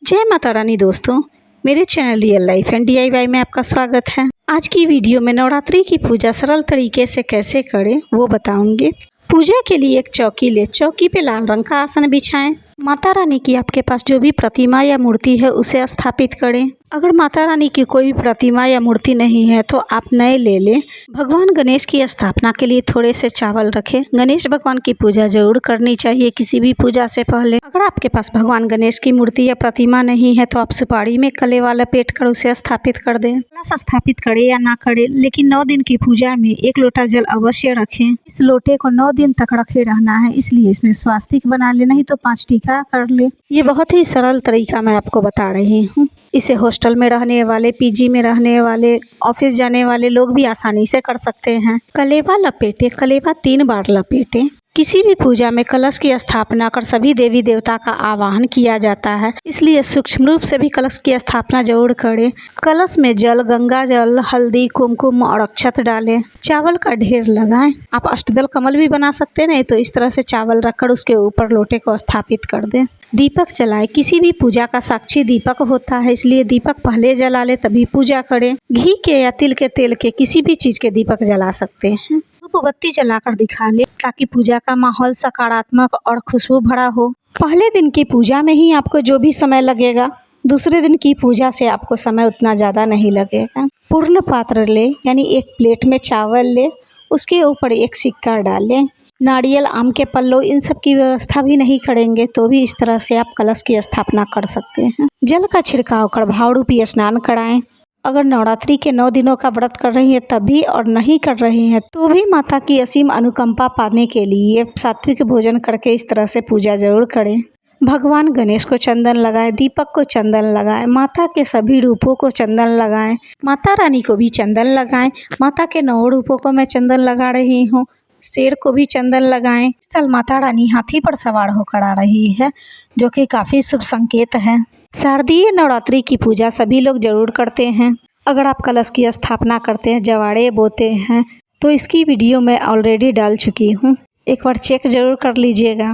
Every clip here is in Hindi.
जय माता रानी दोस्तों, मेरे channel real life and DIY में आपका स्वागत है। आज की वीडियो में नवरात्रि की पूजा सरल तरीके से कैसे करें वो बताऊंगी। पूजा के लिए एक चौकी ले, चौकी पे लाल रंग का आसन बिछाएं। माता रानी की आपके पास जो भी प्रतिमा या मूर्ति है उसे स्थापित करें। अगर माता रानी की कोई प्रतिमा या मूर्ति नहीं है तो आप नए ले लें। भगवान गणेश की स्थापना के लिए थोड़े से चावल रखें। गणेश भगवान की पूजा जरूर करनी चाहिए किसी भी पूजा से पहले। अगर आपके पास भगवान गणेश की मूर्ति या प्रतिमा नहीं है तो आप सुपारी में कलेवा लपेट कर उसे स्थापित कर दें। कलश स्थापित करे या ना करे, लेकिन 9 दिन की पूजा में 1 लोटा जल अवश्य रखें। इस लोटे को 9 दिन तक रखे रहना है, इसलिए इसमें स्वास्तिक बना ले, नहीं तो 5 टीका कर ले। ये बहुत ही सरल तरीका मैं आपको बता रही हूँ। इसे हॉस्टल में रहने वाले, PG में रहने वाले, ऑफिस जाने वाले लोग भी आसानी से कर सकते हैं। कलेवा लपेटे, कलेवा 3 बार लपेटे। किसी भी पूजा में कलश की स्थापना कर सभी देवी देवता का आवाहन किया जाता है, इसलिए सूक्ष्म रूप से भी कलश की स्थापना जरूर करें। कलश में जल, गंगा जल, हल्दी, कुमकुम और अक्षत डालें। चावल का ढेर लगाएं। आप अष्टदल कमल भी बना सकते हैं, नहीं तो इस तरह से चावल रखकर उसके ऊपर लोटे को स्थापित कर दें। दीपक जलाएं। किसी भी पूजा का साक्षी दीपक होता है, इसलिए दीपक पहले जला ले तभी पूजा करें। घी के या तिल के तेल के किसी भी चीज के दीपक जला सकते हैं। धूप बत्ती जलाकर दिखा ले ताकि पूजा का माहौल सकारात्मक और खुशबू भरा हो। पहले दिन की पूजा में ही आपको जो भी समय लगेगा, दूसरे दिन की पूजा से आपको समय उतना ज़्यादा नहीं लगेगा। पूर्ण पात्र ले, यानी एक प्लेट में चावल ले, उसके ऊपर एक सिक्का डालें। नारियल, आम के पल्लों, इन सब की व्यवस्था भी नहीं करेंगे तो भी इस तरह से आप कलश की स्थापना कर सकते हैं। जल का छिड़काव कर भाव रूपी स्नान कराएं। अगर नवरात्रि के 9 दिनों का व्रत कर रही हैं तभी और नहीं कर रही हैं तो भी माता की असीम अनुकंपा पाने के लिए सात्विक भोजन करके इस तरह से पूजा जरूर करें। भगवान गणेश को चंदन लगाएं, दीपक को चंदन लगाएं, माता के सभी रूपों को चंदन लगाएं, माता रानी को भी चंदन लगाएं। माता के 9 रूपों को मैं चंदन लगा रही हूँ। शेर को भी चंदन लगाएं। इस साल माता रानी हाथी पर सवार होकर आ रही है, जो कि काफ़ी शुभ संकेत है। शारदीय नवरात्रि की पूजा सभी लोग जरूर करते हैं। अगर आप कलश की स्थापना करते हैं, जवाड़े बोते हैं, तो इसकी वीडियो मैं ऑलरेडी डाल चुकी हूँ, एक बार चेक जरूर कर लीजिएगा।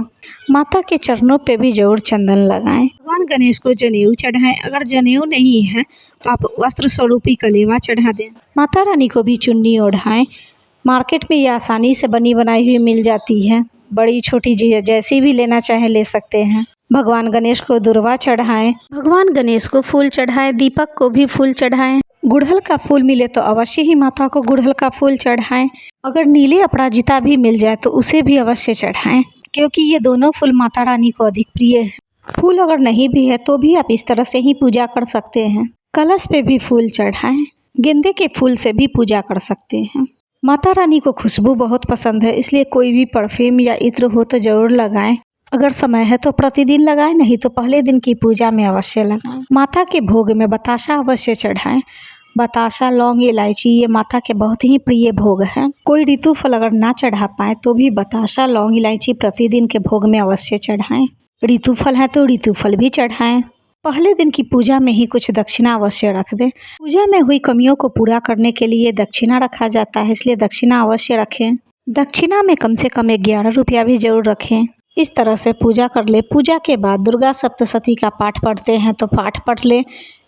माता के चरणों पे भी जरूर चंदन लगाएं। भगवान गणेश को जनेऊ चढ़ाएं। अगर जनेऊ नहीं है तो आप वस्त्र स्वरूपी कलेवा चढ़ा दें। माता रानी को भी चुन्नी ओढ़ाएं। मार्केट में ये आसानी से बनी बनाई हुई मिल जाती है, बड़ी छोटी जैसी भी लेना चाहे ले सकते हैं। भगवान गणेश को दुर्वा चढ़ाएं। भगवान गणेश को फूल चढ़ाएं, दीपक को भी फूल चढ़ाएं। गुड़हल का फूल मिले तो अवश्य ही माता को गुड़हल का फूल चढ़ाएं। अगर नीले अपराजिता भी मिल जाए तो उसे भी अवश्य चढ़ाएं, क्योंकि ये दोनों फूल माता रानी को अधिक प्रिय है। फूल अगर नहीं भी है तो भी आप इस तरह से ही पूजा कर सकते हैं। कलश पे भी फूल चढ़ाएं। गेंदे के फूल से भी पूजा कर सकते हैं। माता रानी को खुशबू बहुत पसंद है, इसलिए कोई भी परफ्यूम या इत्र हो तो जरूर लगाएं। अगर समय है तो प्रतिदिन लगाएं, नहीं तो पहले दिन की पूजा में अवश्य लगाएं। माता के भोग में बताशा अवश्य चढ़ाएं। बताशा, लौंग, इलायची ये माता के बहुत ही प्रिय भोग हैं। कोई ऋतु फल अगर ना चढ़ा पाए तो भी बताशा, लौंग, इलायची प्रतिदिन के भोग में अवश्य चढ़ाएं। ऋतु फल है तो ऋतु फल भी चढ़ाएं। पहले दिन की पूजा में ही कुछ दक्षिणा अवश्य रख दें। पूजा में हुई कमियों को पूरा करने के लिए दक्षिणा रखा जाता है, इसलिए दक्षिणा अवश्य रखें। दक्षिणा में कम से कम 11 रुपया भी जरूर रखें। इस तरह से पूजा कर ले। पूजा के बाद दुर्गा सप्तशती का पाठ पढ़ते हैं तो पाठ पढ़ ले,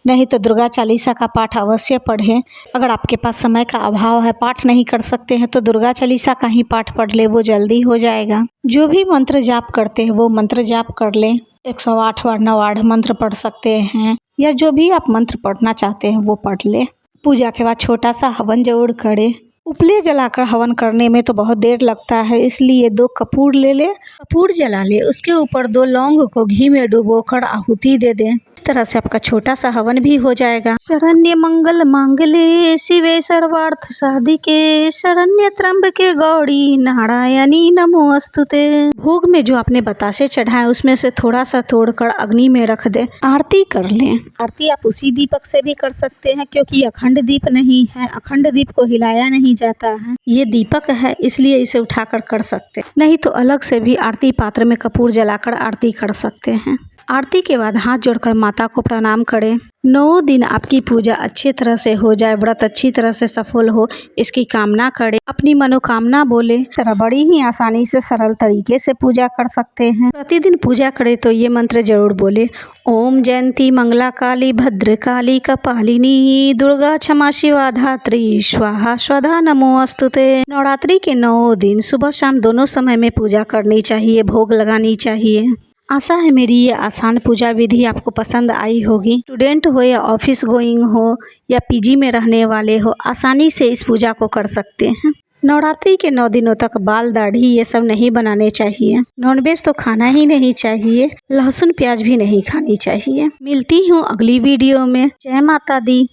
नहीं तो दुर्गा चालीसा का पाठ अवश्य पढ़ें। अगर आपके पास समय का अभाव है, पाठ नहीं कर सकते हैं, तो दुर्गा चालीसा का ही पाठ पढ़ ले, वो जल्दी हो जाएगा। जो भी मंत्र जाप करते हैं वो मंत्र जाप कर लें। 108 बार नवाढ़ मंत्र पढ़ सकते हैं, या जो भी आप मंत्र पढ़ना चाहते हैं वो पढ़ ले। पूजा के बाद छोटा सा हवन जरूर करें। उपले जलाकर हवन करने में तो बहुत देर लगता है, इसलिए 2 कपूर ले ले, कपूर जला ले, उसके ऊपर 2 लौंग को घी में डुबोकर आहुति दे दें। इस तरह से आपका छोटा सा हवन भी हो जाएगा। शरण्य मंगल मांगले शिवे सर्वार्थ साधिके, शरण्य त्र्यंबके गौरी नारायणी नमोस्तुते। भोग में जो आपने बतासे चढ़ाए उसमें से थोड़ा सा तोड़कर अग्नि में रख दें। आरती कर लें। आरती आप उसी दीपक से भी कर सकते हैं, क्योंकि अखंड दीप नहीं है, अखंड दीप को हिलाया नहीं जाता है। ये दीपक है इसलिए इसे उठाकर कर सकते, नहीं तो अलग से भी आरती पात्र में कपूर जलाकर आरती कर सकते हैं। आरती के बाद हाथ जोड़कर माता को प्रणाम करें। 9 दिन आपकी पूजा अच्छी तरह से हो जाए, व्रत अच्छी तरह से सफल हो, इसकी कामना करें, अपनी मनोकामना बोले, तरह बड़ी ही आसानी से सरल तरीके से पूजा कर सकते हैं। प्रतिदिन पूजा करें तो ये मंत्र जरूर बोले, ओम जयंती मंगला काली भद्र काली कपालिनी दुर्गा क्षमा शिवा धात्री स्वाहा स्वधा नमो अस्तुते। नवरात्रि के 9 दिन सुबह शाम दोनों समय में पूजा करनी चाहिए, भोग लगानी चाहिए। आशा है मेरी ये आसान पूजा विधि आपको पसंद आई होगी। स्टूडेंट हो या ऑफिस गोइंग हो या पीजी में रहने वाले हो, आसानी से इस पूजा को कर सकते हैं। नवरात्रि के 9 दिनों तक बाल दाढ़ी ये सब नहीं बनाने चाहिए, नॉनवेज तो खाना ही नहीं चाहिए, लहसुन प्याज भी नहीं खानी चाहिए। मिलती हूँ अगली वीडियो में। जय माता दी।